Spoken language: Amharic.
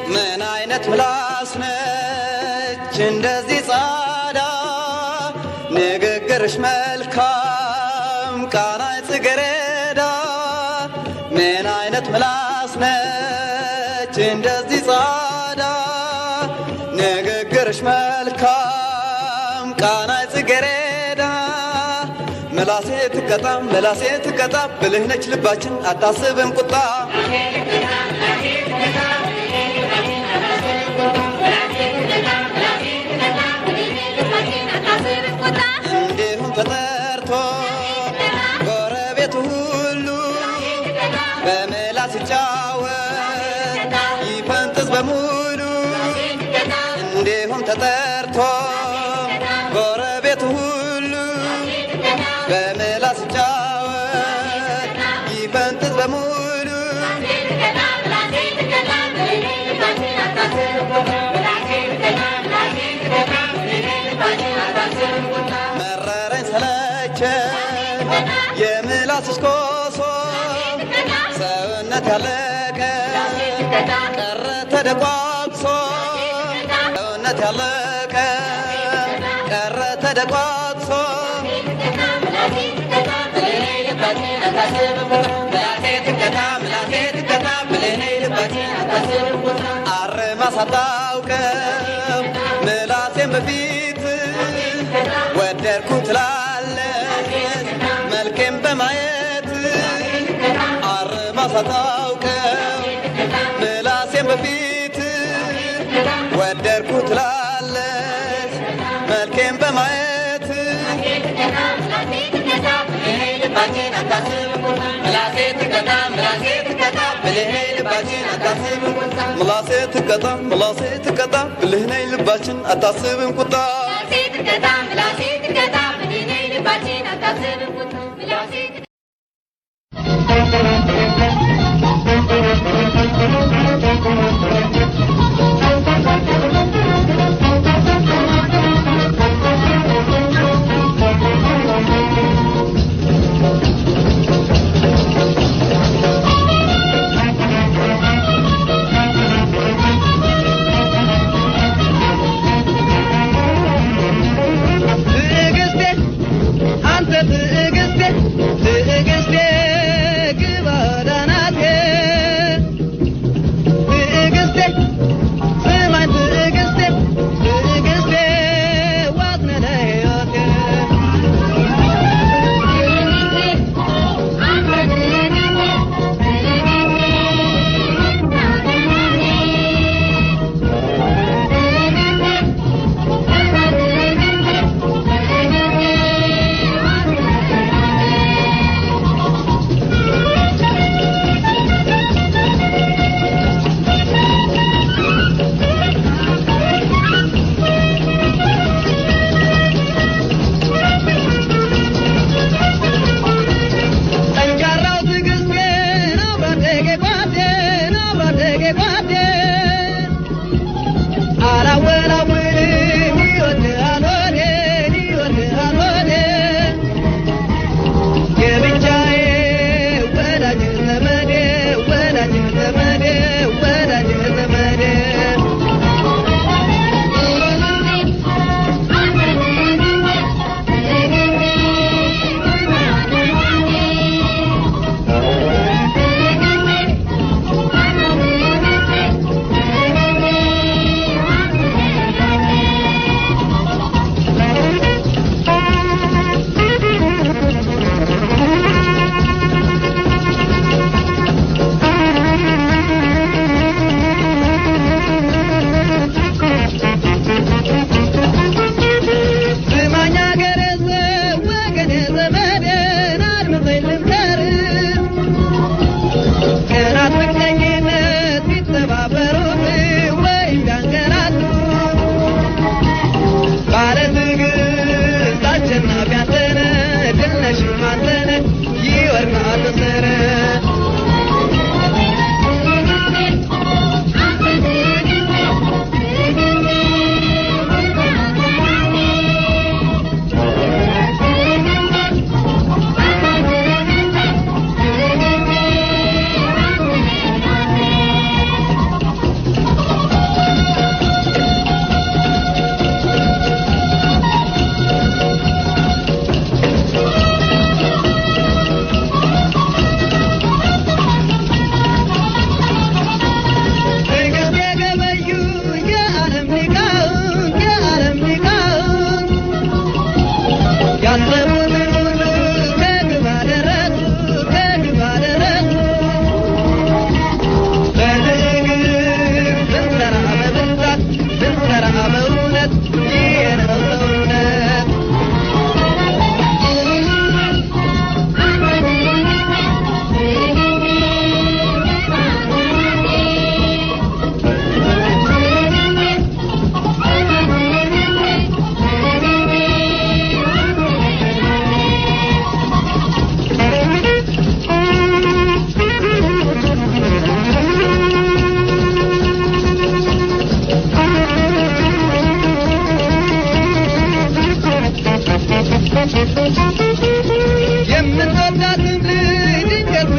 من عينت ملاسنج እንደዚህ ጻዳ ንግግርሽ መልካም ቃናይ ጽጌረዳ ምን አይነት ملاسنج እንደዚህ ጻዳ ንግግርሽ መልካም ቃናይ ጽጌረዳ መላሴ ትቀጣ ብልህ ነች ልባችን አታስብም ቁጣ እንዲሁም ተጠርቶ ጎረቤቱ ሁሉ በመላስ ይጫወት ይፈንጥዝ በሙሉ እንዲሁም ተጠርቶ ጎረቤቱ ሁሉ በመላስ ይጫወት ይፈንጥዝ በሙሉ መረረኝ ሰለቸኝ የምላስሽ ኮሶ ሰውነት ያለቀ ቀረ ተደቋቅሶ ሰውነት ያለቀ ቀረ ተደቋቅሶ አርማ ሳታውቀው ምላሴን በፊት ወደድኩ ትላለች መልኬን በማየት አርማ ሳታውቀው ምላሴን በፊት ወደድኩ ትላለች መልኬን በማየት ምላሴ ትቀጣ ብልህ ነይ ልባችን አታስብም ቁጣ ምትወዳትም ልጅ ድንገት